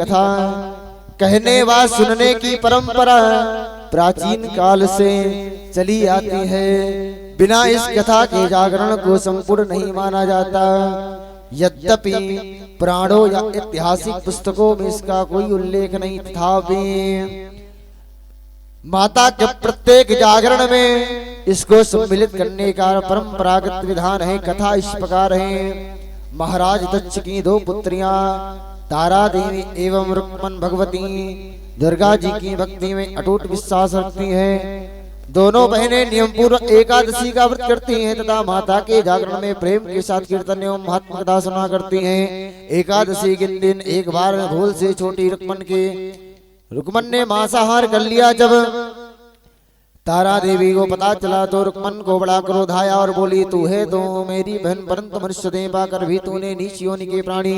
कथा कहने व सुनने की परंपरा प्राचीन काल से चली आती है। बिना इस कथा के जागरण को संपूर्ण नहीं माना जाता। यद्यपि पुराणों या ऐतिहासिक पुस्तकों में इसका कोई उल्लेख नहीं था। माता के प्रत्येक जागरण में इसको सम्मिलित करने का परंपरागत विधान है। कथा इस प्रकार है। महाराज दक्ष की दो पुत्रियां तारा देवी एवं रुक्मन भगवती दुर्गा जी की भक्ति में अटूट विश्वास रखती हैं। दोनों बहनें नियम पूर्वक एकादशी का व्रत करती हैं तथा माता के जागरण में प्रेम के साथ कीर्तन एवं महात्मा कथा सुना करती हैं। एकादशी के दिन एक बार भूल से छोटी रुक्मन ने मांसाहार कर लिया। जब तारा देवी को पता चला तो रुक्मन को बड़ा क्रोध आया और बोली, तू है तो मेरी बहन, परंतु मनुष्य देह पाकर भी तूने नीच योनि के प्राणी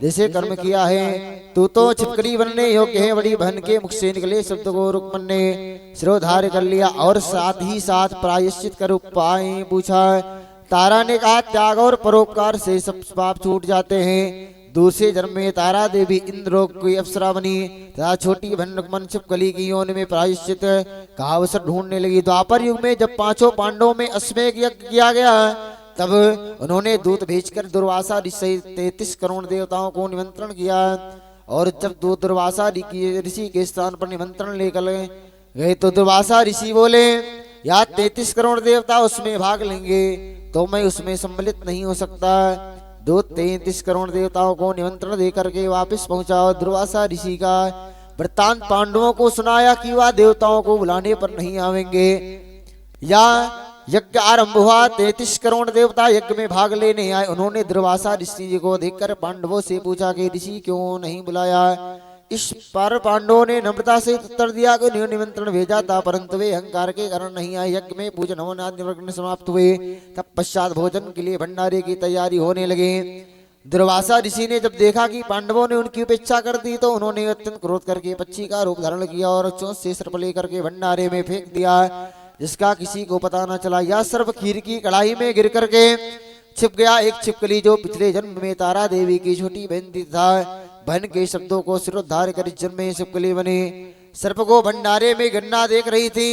जैसे कर्म किया है। तू तो छिपकली बनने योग्य है। बड़ी बहन के मुख से निकले शब्द को रुक्मन ने शिरोधार्य कर लिया और साथ ही साथ प्रायश्चित कर उपाय पूछा। तारा ने कहा, त्याग और परोपकार से सब पाप छूट जाते हैं। दूसरे जन्म में तारा देवी इंद्रलोक की अप्सरा बनी तथा छोटी बहन रुक्मन छिपकली की योनि में प्रायश्चित का अवसर ढूंढने लगी। द्वापर युग में जब पांचों पांडवों में अश्वमेध यज्ञ किया गया तब उन्होंने दूत भेजकर दुर्वासा ऋषि 33 करोड़ देवताओं को निमंत्रण किया। और जब दूत दुर्वासा ऋषि के स्थान पर निमंत्रण लेकर गए तो दुर्वासा ऋषि बोले, या 33 करोड़ देवता उसमें भाग लेंगे तो मैं उसमें सम्मिलित नहीं हो सकता। दूत 33 करोड़ देवताओं को निमंत्रण देकर के वापस पहुंचा और दुर्वासा ऋषि का वृत्तांत पांडवों को सुनाया कि वह देवताओं को बुलाने पर नहीं आवेंगे। या यज्ञ आरंभ हुआ। 33 करोड़ देवता यज्ञ में भाग लेने आए। उन्होंने दुर्वासा ऋषि जी को देखकर पांडवों से पूछा कि ऋषि क्यों नहीं बुलाया। इस पर पांडवों ने नम्रता से उत्तर दिया कि निमंत्रण भेजा था परंतु वे अहंकार के कारण नहीं आए। यज्ञ में पूजन हवन आदि समाप्त हुए तब पश्चात भोजन के लिए भंडारे की तैयारी होने लगे। दुर्वासा ऋषि ने जब देखा कि पांडवों ने उनकी उपेक्षा कर दी तो उन्होंने अत्यंत क्रोध करके पक्षी का रूप धारण किया और चोंच से सर्प लेकर के भंडारे में फेंक दिया, जिसका किसी को पता न चला। यह सर्प खीर की कढ़ाई में गिर करके छिप गया। एक छिपकली जो पिछले जन्म में तारा देवी की छोटी बहन थी था, बहन के शब्दों को सिरोधार्य कर इस जन्म में छिपकली बनी। सर्प को भंडारे में गन्ना देख रही थी।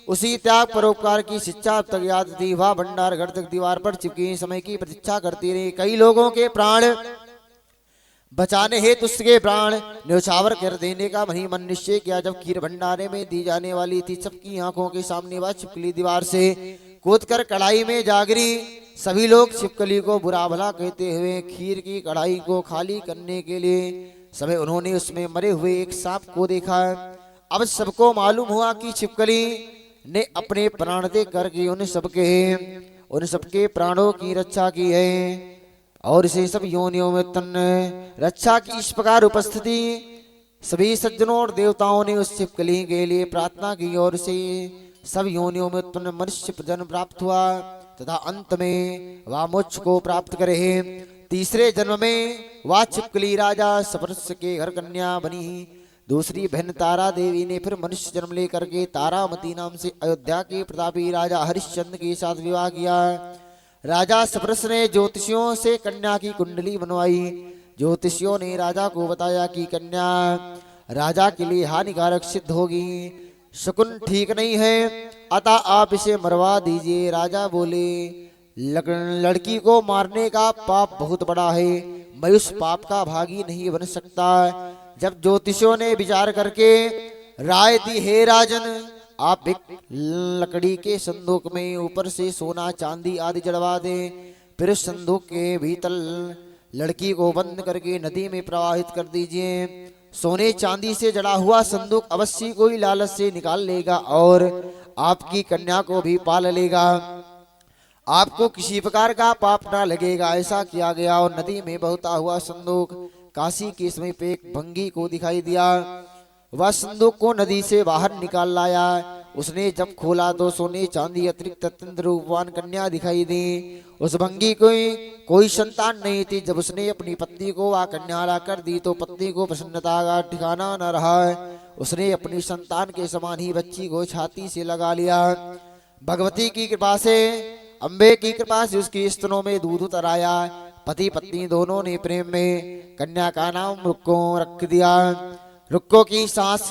उसी त्याग परोपकार की शिक्षा अब तक याद थी। वह भंडार घर तक दीवार पर चिपकी समय की प्रतीक्षा करती रही। कई लोगों के प्राण बचाने हेतु उसके प्राण न्यौछावर कर देने का मन निश्चय किया। जब खीर भंडारे में दी जाने वाली थी सबकी आंखों के सामने वह छिपकली दीवार से कूदकर कढ़ाई में जा गिरी। सभी लोग छिपकली को बुरा भला कहते हुए खीर की कढ़ाई को खाली करने के लिए समय उन्होंने उसमें मरे हुए एक सांप को देखा। अब सबको मालूम हुआ कि छिपकली ने अपने प्राण दे करके उन सबके प्राणों की रक्षा की है और इसे सब योनियों में उत्पन्न रक्षा की। इस प्रकार उपस्थिति सभी सज्जनों और देवताओं ने उस छिपकली के लिए प्रार्थना की और इसे सब योनियों में उत्पन्न मनुष्य जन्म प्राप्त हुआ तथा अंत में वह मोक्ष को प्राप्त करे। तीसरे जन्म में वह छिपकली राजा सप्रस के घर कन्या बनी। दूसरी बहन तारा देवी ने फिर मनुष्य जन्म लेकर के तारामती नाम से अयोध्या के प्रतापी राजा हरिश्चंद्र के साथ विवाह किया। राजा सप्रस ने ज्योतिषियों से कन्या की कुंडली बनवाई। ज्योतिषियों ने राजा को बताया कि कन्या राजा के लिए हानिकारक सिद्ध होगी, शकुन ठीक नहीं है, अतः आप इसे मरवा दीजिए। राजा बोले, लड़की को मारने का पाप बहुत बड़ा है, मैं उस पाप का भागी नहीं बन सकता। जब ज्योतिषियों ने विचार करके राय दी, हे राजन, आप एक लकड़ी के संदूक में ऊपर से सोना चांदी आदि जड़वा दें, फिर उस संदूक के भीतर लड़की को बंद करके नदी में प्रवाहित कर दीजिए। सोने चांदी से जड़ा हुआ संदूक अवश्य कोई लालच से निकाल लेगा और आपकी कन्या को भी पाल लेगा, आपको किसी प्रकार का पाप ना लगेगा। ऐसा किया गया और नदी में बहता हुआ संदूक काशी के समीप एक भंगी को दिखाई दिया। वह संदूक को नदी से बाहर निकाल लाया। उसने जब खोला तो सोने चांदी अतिरिक्त अत्यंत रूपवान कन्या दिखाई दी। उस भंगी को कोई संतान नहीं थी। जब उसने अपनी पत्नी को वह कन्या ला कर दी तो पत्नी को प्रसन्नता का ठिकाना न रहा। उसने अपनी संतान के समान ही बच्ची को छाती से लगा लिया। भगवती की कृपा से, अम्बे की कृपा से उसकी स्तनों में दूध उतर आया। पति पत्नी दोनों ने प्रेम में कन्या का नाम रुक्को रख दिया। रुक्को की सास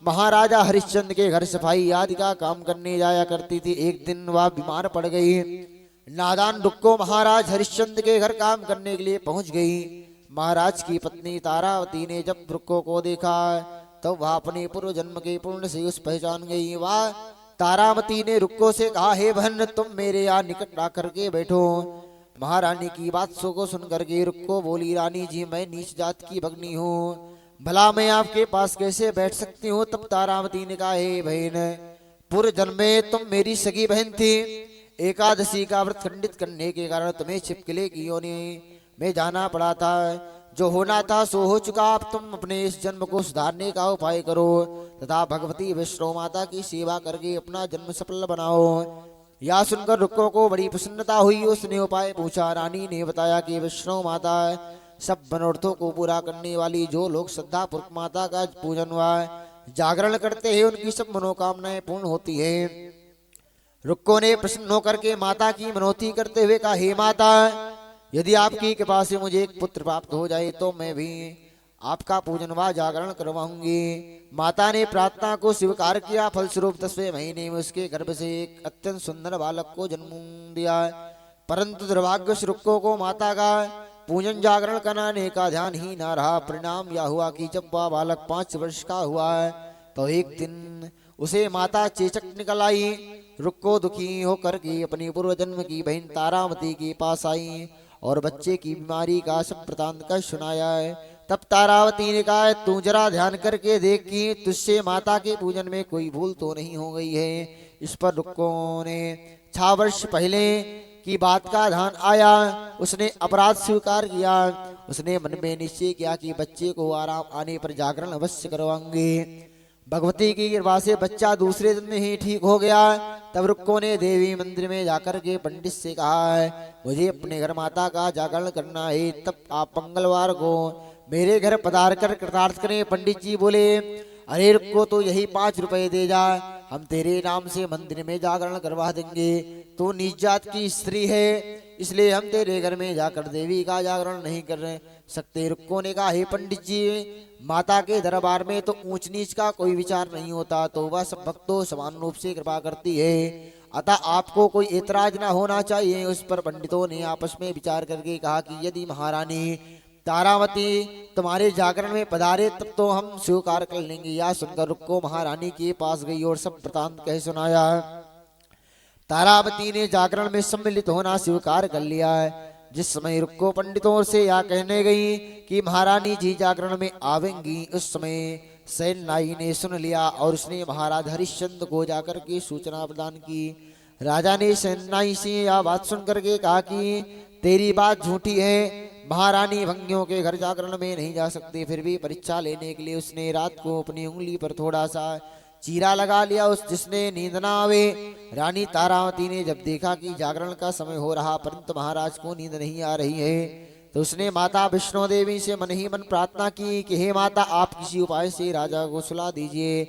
महाराजा हरिश्चंद्र के घर सफाई आदि का काम करने जाया करती थी। एक दिन वह बीमार पड़ गई। नादान रुक्को महाराज हरिश्चंद्र के घर काम करने के लिए पहुंच गई। महाराज की पत्नी तारावती ने जब रुक्को को देखा तो वह अपने पूर्व जन्म के पुण्य से उस पहचान गई। वह तारावती ने रुक्को से कहा, हे बहन, तुम मेरे यहाँ निकट आकर के बैठो। महारानी की बात को सुन करके रुक्को बोली, रानी जी, मैं नीच जात की भगनी हूँ, भला मैं आपके पास कैसे बैठ सकती हूँ। तब तारावती ने कहा, हे बहन, पूर्व जन्म में तुम मेरी सगी बहन थी। एकादशी का व्रत खंडित करने के कारण तुम्हें छिपकले की योनि में जाना पड़ा था। जो होना था सो हो चुका। अब तुम अपने इस जन्म को सुधारने का उपाय करो तथा भगवती वैष्णो माता की सेवा करके अपना जन्म सफल बनाओ। यह सुनकर रुक्को को बड़ी प्रसन्नता हुई। उसने उपाय पूछा। रानी ने बताया कि वैष्णो माता सब मनोरथों को पूरा करने वाली, जो लोग श्रद्धा पूर्वक माता का पूजन व जागरण करते हैं उनकी सब मनोकामनाएं पूर्ण होती है। रुक्को ने प्रसन्न होकर के माता की मनोती करते हुए कहा, हे माता, यदि आपकी कृपा से मुझे एक पुत्र प्राप्त हो जाए तो मैं भी आपका पूजन व जागरण करवाऊंगी। माता ने प्रार्थना को स्वीकार किया। फलस्वरूप 10वें महीने में उसके गर्भ से एक अत्यंत सुंदर बालक को जन्म दिया। परंतु दुर्भाग्यवश रुक्को को माता का पूजन जागरण कराने का ध्यान ही न रहा। परिणाम यह हुआ कि जब वह बालक 5 वर्ष का हुआ तो एक दिन उसे माता चेचक निकल आई। रुक्को दुखी होकर के अपनी पूर्व जन्म की बहन तारावती के पास आई और बच्चे की बीमारी का सब वृतांत कर सुनाया। तब तारावती ने कहा, तू जरा ध्यान करके देख कि तुझसे माता के पूजन में कोई भूल तो नहीं हो गई है। इस पर रुक्को ने 6 वर्ष पहले की बात का ध्यान आया। उसने अपराध स्वीकार किया। उसने मन में निश्चय किया कि बच्चे को आराम आने पर जागरण अवश्य करवाएंगे। भगवती की कृपा से बच्चा दूसरे दिन में ही ठीक हो गया। तब रुक्को ने देवी मंदिर में जाकर के पंडित से कहा, मुझे अपने घर माता का जागरण करना है। तब आप मंगलवार को मेरे घर पधार कर कृतार्थ करें। पंडित जी बोले, अरे रुक्को, तो यही 5 रुपए दे जा, हम तेरे नाम से मंदिर में जागरण करवा देंगे। तू नीच जात की स्त्री है, इसलिए हम तेरे घर में जाकर देवी का जागरण नहीं कर सकते। रुक्को ने कहा, हे पंडित जी, माता के दरबार में तो ऊंच नीच का कोई विचार नहीं होता, तो वह सब भक्तों समान रूप से कृपा करती है, अतः आपको कोई ऐतराज न होना चाहिए। उस पर पंडितों ने आपस में विचार करके कहा कि यदि महारानी तारावती तुम्हारे जागरण में पधारे तब तो हम स्वीकार कर लेंगे। यह सुनकर रुक्को महारानी के पास गई और सब वृतांत कह सुनाया। तारावती ने जागरण में सम्मिलित होना स्वीकार कर लिया। जिस समय रुक्को पंडितों से यह कहने गई कि महारानी जी जागरण में आवेंगी, उस समय सेनाई ने सुन लिया और उसने महाराज हरिश्चंद्र को जाकर के सूचना प्रदान की। राजा ने सेनाई से यह बात सुन करके कहा कि तेरी बात झूठी है, महारानी भंगियों के घर जागरण में नहीं जा सकती। फिर भी परीक्षा लेने के लिए उसने रात को अपनी उंगली पर थोड़ा सा चीरा लगा लिया, जिसने नींद ना आवे। रानी तारावती ने जब देखा कि जागरण का समय हो रहा परंतु महाराज को नींद नहीं आ रही है, तो उसने माता विष्णु देवी से मन ही मन प्रार्थना की कि हे माता, आप किसी उपाय से राजा को सुला दीजिए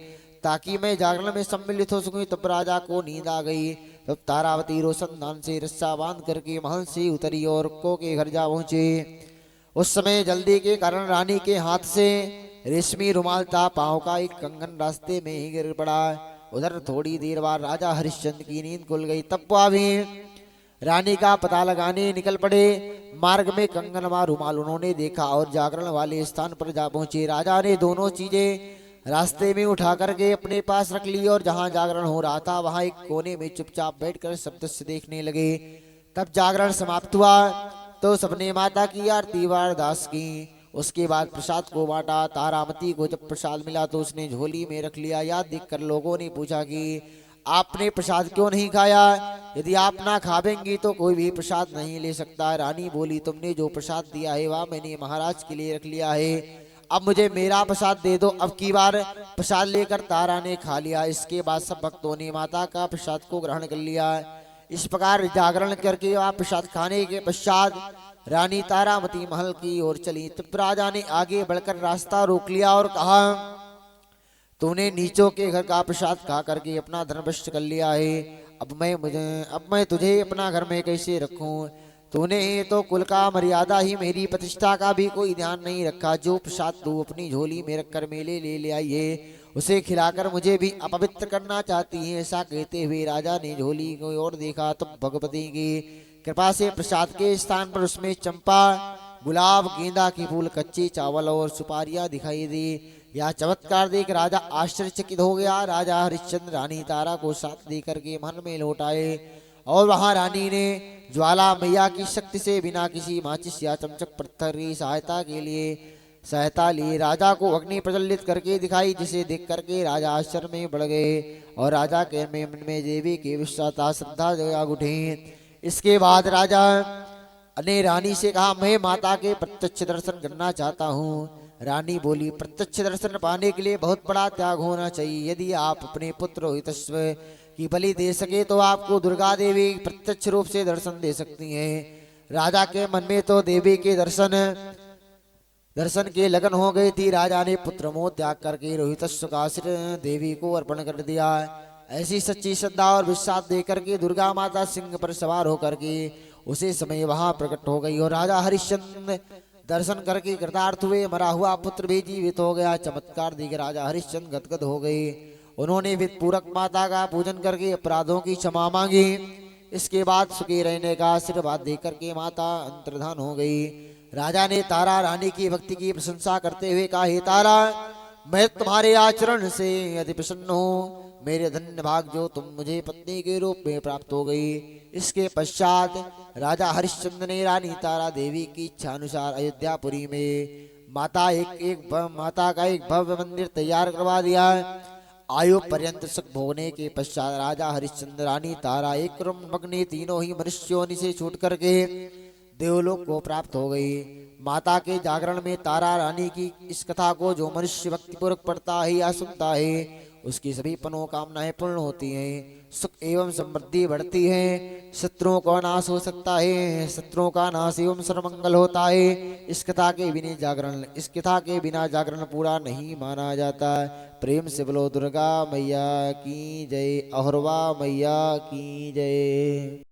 ताकि मैं जागरण में सम्मिलित हो सकूं। तब राजा को नींद आ गई। तब तारावती रोशनदान से रस्सा बांध करके महल से उतरी और रुक्को के घर जा पहुंचे। उस समय जल्दी के कारण रानी के हाथ से रेशमी रुमाल था, पांव का एक कंगन रास्ते में ही गिर पड़ा। उधर थोड़ी देर बाद राजा हरिश्चंद्र की नींद खुल गई। तब वह भी रानी का पता लगाने निकल पड़े। मार्ग में कंगन व रुमाल उन्होंने देखा और जागरण वाले स्थान पर जा पहुंचे। राजा ने दोनों चीजें रास्ते में उठा करके अपने पास रख ली और जहां जागरण हो रहा था वहां एक कोने में चुपचाप बैठकर शब्द से देखने लगे। तब जागरण समाप्त हुआ तो सबने माता की आरती व अरदास की। उसके बाद प्रसाद को बांटा। तारावती को जब प्रसाद मिला तो उसने झोली में रख लिया। याद देखकर लोगों ने पूछा कि आपने प्रसाद क्यों नहीं खाया? यदि आप ना खावेंगी तो कोई भी प्रसाद नहीं ले सकता। रानी बोली, तुमने जो प्रसाद दिया है वह मैंने महाराज के लिए रख लिया है, अब मुझे मेरा प्रसाद दे दो। अब की बार प्रसाद लेकर तारा ने खा लिया। इसके बाद सब भक्तों ने माता का प्रसाद को ग्रहण कर लिया। इस प्रकार जागरण करके वह प्रसाद खाने के पश्चात रानी तारावती महल की ओर चली। तब राजा ने आगे बढ़कर रास्ता रोक लिया और कहा, तूने नीचों के घर का प्रसाद खा करके अपना धन भ्रष्ट कर लिया है, अब मैं तुझे अपना घर में कैसे रखूं? तूने तो कुल का मर्यादा ही मेरी प्रतिष्ठा का भी कोई ध्यान नहीं रखा। जो प्रसाद तू अपनी झोली में रखकर मेले ले आई है, उसे खिलाकर मुझे भी अपवित्र करना चाहती है। ऐसा कहते हुए राजा ने झोली की ओर देखा तो भगवती की कृपा से प्रसाद के स्थान पर उसमें चंपा, गुलाब, गेंदा के फूल, कच्चे चावल और सुपारियां दिखाई दी। यह चमत्कार देख राजा आश्चर्यचकित हो गया। राजा हरिश्चंद्र रानी तारा को साथ लेकर के महल में लौट आए और वहां रानी ने ज्वाला मैया की शक्ति से बिना किसी माचिस या चमचक पत्थर की सहायता ली राजा को अग्नि प्रज्वलित करके दिखाई, जिसे देख करके राजा आश्चर्य में बढ़ गए और राजा के मन में देवी की विश्वास श्रद्धा जाग उठी। इसके बाद राजा ने रानी से कहा, मैं माता के प्रत्यक्ष दर्शन करना चाहता हूँ। रानी बोली, प्रत्यक्ष दर्शन पाने के लिए बहुत बड़ा त्याग होना चाहिए। यदि आप अपने पुत्र रोहितस्व की बलि दे सके तो आपको दुर्गा देवी प्रत्यक्ष रूप से दर्शन दे सकती हैं। राजा के मन में तो देवी के दर्शन के लगन हो गई थी। राजा ने पुत्र मोह त्याग करके रोहितस्व का सिर देवी को अर्पण कर दिया। ऐसी सच्ची श्रद्धा और विश्वास देकर के दुर्गा माता सिंह पर सवार होकर के उसी समय वहां प्रकट हो गई और राजा हरिश्चंद्र दर्शन करके कृतार्थ हुए। मरा हुआ पुत्र भी जीवित हो गया। चमत्कार देख राजा हरिश्चंद्र गदगद हो गए। उन्होंने विध पूरक माता का पूजन करके अपराधों की क्षमा मांगी। इसके बाद सुखी रहने का आशीर्वाद देकर के माता अंतर्धान हो गई। राजा ने तारा रानी की भक्ति की प्रशंसा करते हुए कहा, हे तारा, मैं तुम्हारे आचरण से अति प्रसन्न हूँ। मेरे धन्य भाग जो तुम मुझे पत्नी के रूप में प्राप्त हो गई। इसके पश्चात राजा हरिश्चंद्र ने रानी तारा देवी की इच्छा अनुसार अयोध्यापुरी में माता का एक भव्य मंदिर तैयार करवा दिया। आयु पर्यंत सुख भोगने के पश्चात राजा हरिश्चंद्र रानी तारा एक क्रमग्नि तीनों ही मनुष्यों से छूट करके देवलोक को प्राप्त हो गई। माता के जागरण में तारा रानी की इस कथा को जो मनुष्य भक्तिपूर्वक पढ़ता है या सुनता है, उसकी सभी मनोकामनाएं पूर्ण होती हैं, सुख एवं समृद्धि बढ़ती है, शत्रुओं का नाश हो सकता है, शत्रुओं का नाश एवं सर्वमंगल होता है। इस कथा के बिना जागरण पूरा नहीं माना जाता। प्रेम से बोलो दुर्गा मैया की जय, अहरवा मैया की जय।